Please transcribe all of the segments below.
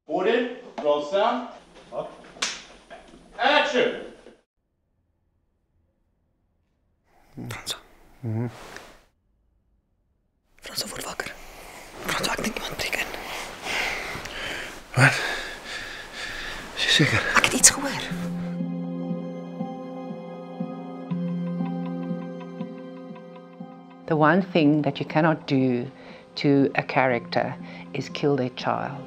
Board in, roll sound. Action! Franso. Franso word wakker. Franso, ek dink iemand breek in. Wat? Is jy seker? Ek het iets gehoor. The one thing that you cannot do to a character is kill their child.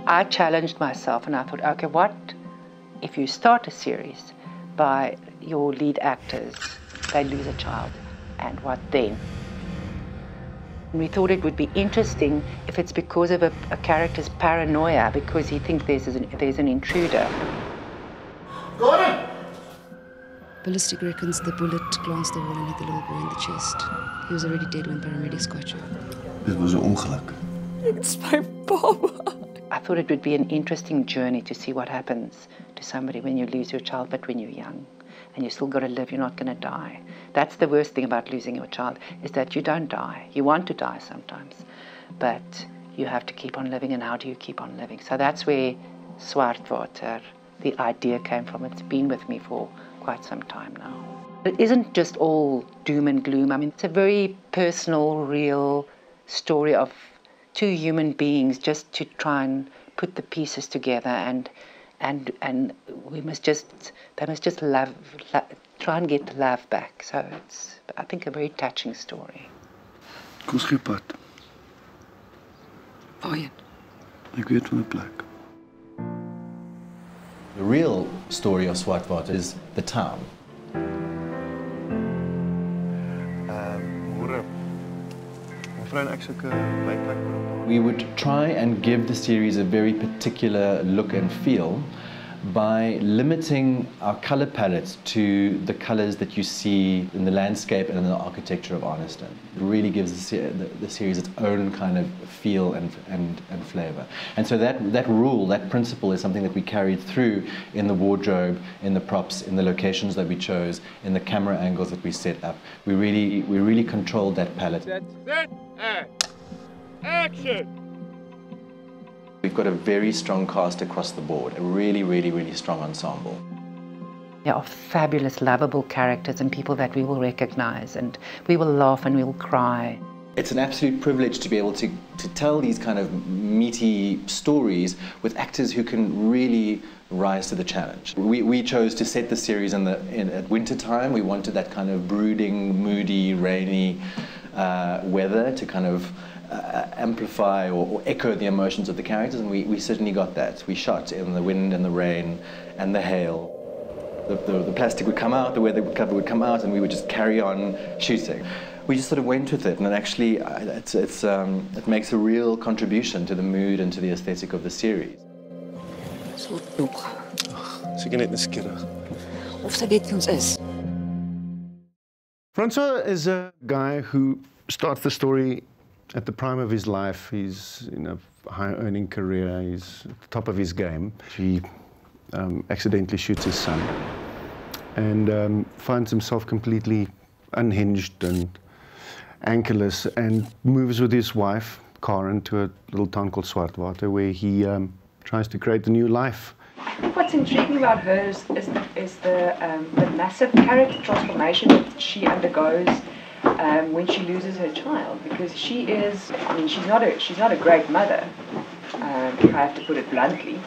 I challenged myself and I thought, okay, what if you start a series by your lead actors, they lose a child, and what then? We thought it would be interesting if it's because of a character's paranoia, because he thinks there's an intruder. Gordon! Ballistic reckons the bullet glanced the wall and hit the little boy in the chest. He was already dead when paramedics got you. Dit was 'n ongeluk. It's my Baba. I thought it would be an interesting journey to see what happens to somebody when you lose your child, but when you're young and you still got to live, you're not going to die. That's the worst thing about losing your child, is that you don't die. You want to die sometimes, but you have to keep on living, and how do you keep on living? So that's where Swartwater, the idea came from. It's been with me for quite some time now. It isn't just all doom and gloom. I mean, it's a very personal, real story of two human beings just to try and put the pieces together, and they must just try and get the love back. So it's, I think, a very touching story. Kom ons gee pad. Waarheen? Ek weet van 'n plek. The real story of Swartwater is the town. Môre. Mevrou en ek soek 'n blyplek vir 'n paar. We would try and give the series a very particular look and feel by limiting our color palette to the colors that you see in the landscape and in the architecture of Arniston. It really gives the series its own kind of feel and flavor. And so that rule, that principle, is something that we carried through in the wardrobe, in the props, in the locations that we chose, in the camera angles that we set up. We really controlled that palette. Set, action! We've got a very strong cast across the board, a really strong ensemble. There are fabulous, lovable characters and people that we will recognize, and we will laugh and we will cry. It's an absolute privilege to be able to tell these kind of meaty stories with actors who can really rise to the challenge. We chose to set the series at winter time. We wanted that kind of brooding, moody, rainy weather to kind of amplify or echo the emotions of the characters, and we certainly got that. We shot in the wind and the rain and the hail. The plastic would come out, the weather cover would come out, and we would just carry on shooting. We just sort of went with it, and actually it makes a real contribution to the mood and to the aesthetic of the series. So nog. Seker net nuuskierig. Of sy weet wie ons is. Franso is a guy who starts the story at the prime of his life. He's in a high-earning career. He's at the top of his game. He accidentally shoots his son and finds himself completely unhinged and anchorless, and moves with his wife, Karen, to a little town called Swartwater, where he tries to create a new life. I think what's intriguing about her is the massive character transformation that she undergoes when she loses her child, because she is, I mean, she's not a great mother, if I have to put it bluntly,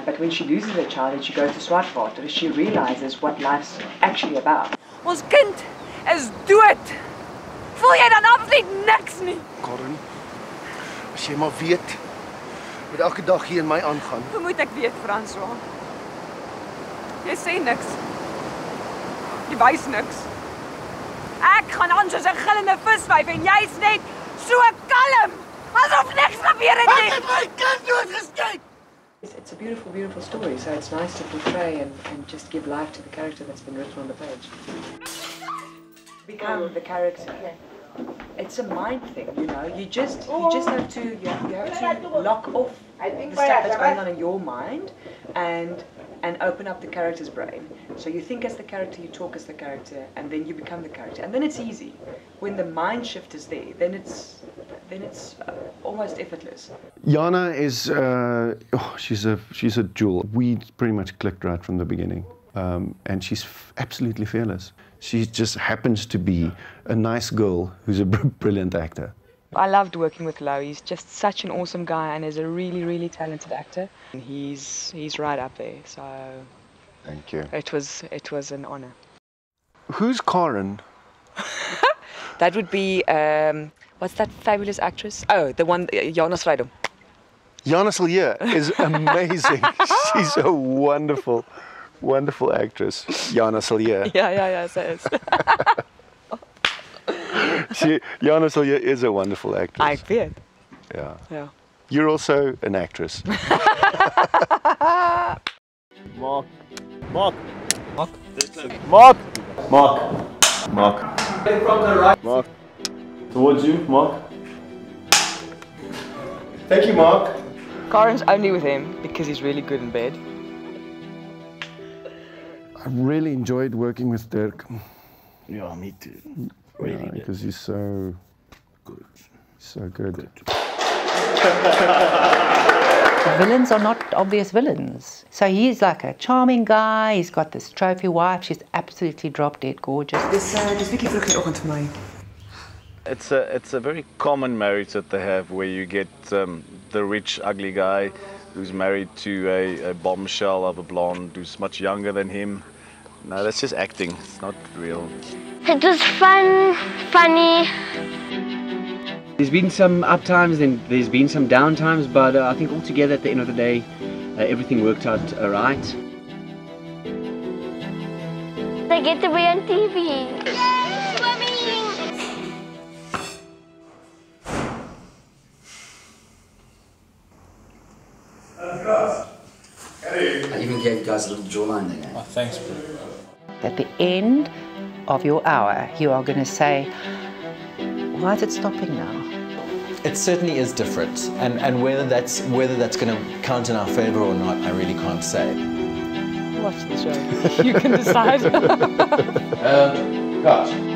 but when she loses her child and she goes to Swartwater, she realizes what life's actually about. Ons kind is dood. Voel jy dan absoluut niks nie? Karen, as jy maar weet wat elke dag hier in my aangaan. Hoe moet ek weet, François? Jy sê niks. Jy wys niks. Ek gaan aan soos 'n gillende viswyf en jy's net so kalm, asof niks gebeur het nie. Ek het my kind doodgeskiet. It's a beautiful, beautiful story, so it's nice to portray and just give life to the character that's been written on the page. Become the character. it's a mind thing, you know. You just have to lock off the stuff that's going on in your mind and open up the character's brain. So you think as the character, you talk as the character, and then you become the character, and then it's easy. When the mind shift is there, then it's almost effortless. Jana is she's a jewel. We pretty much clicked right from the beginning, and she's absolutely fearless. She just happens to be a nice girl who's a brilliant actor. I loved working with Lau. He's just such an awesome guy and is a really, really talented actor. And he's right up there. So thank you. It was an honor. Who's Karen? That would be what's that fabulous actress? Oh, the one Jonas Freidom. Jana Silje is amazing. She's a wonderful actress. Jana Silje. Yeah, so it's Jana Silje is a wonderful actress. I bet. Yeah. You're also an actress. Mark. Mark. Mark. Mark. Mark. Mark. From the right. Mark. Towards you, Mark. Thank you, Mark. Karen's only with him because he's really good in bed. I really enjoyed working with Dirk. Yeah, me too. Really, because he's so good. So good. Villains are not obvious villains. So he's like a charming guy. He's got this trophy wife. She's absolutely drop dead gorgeous. Dis bietjie vroeg in die oggend vir my. It's a very common marriage that they have, where you get the rich, ugly guy who's married to a bombshell of a blonde who's much younger than him. No, that's just acting. It's not real. It was fun, funny. There's been some up times and there's been some down times, but I think altogether at the end of the day, everything worked out right. I get to be on TV. Swimming! I even gave you guys a little jawline there. Oh, thanks, bro. At the end of your hour, you are going to say, why is it stopping now? It certainly is different, and whether that's going to count in our favour or not, I really can't say. Watch the show. You can decide. Cut.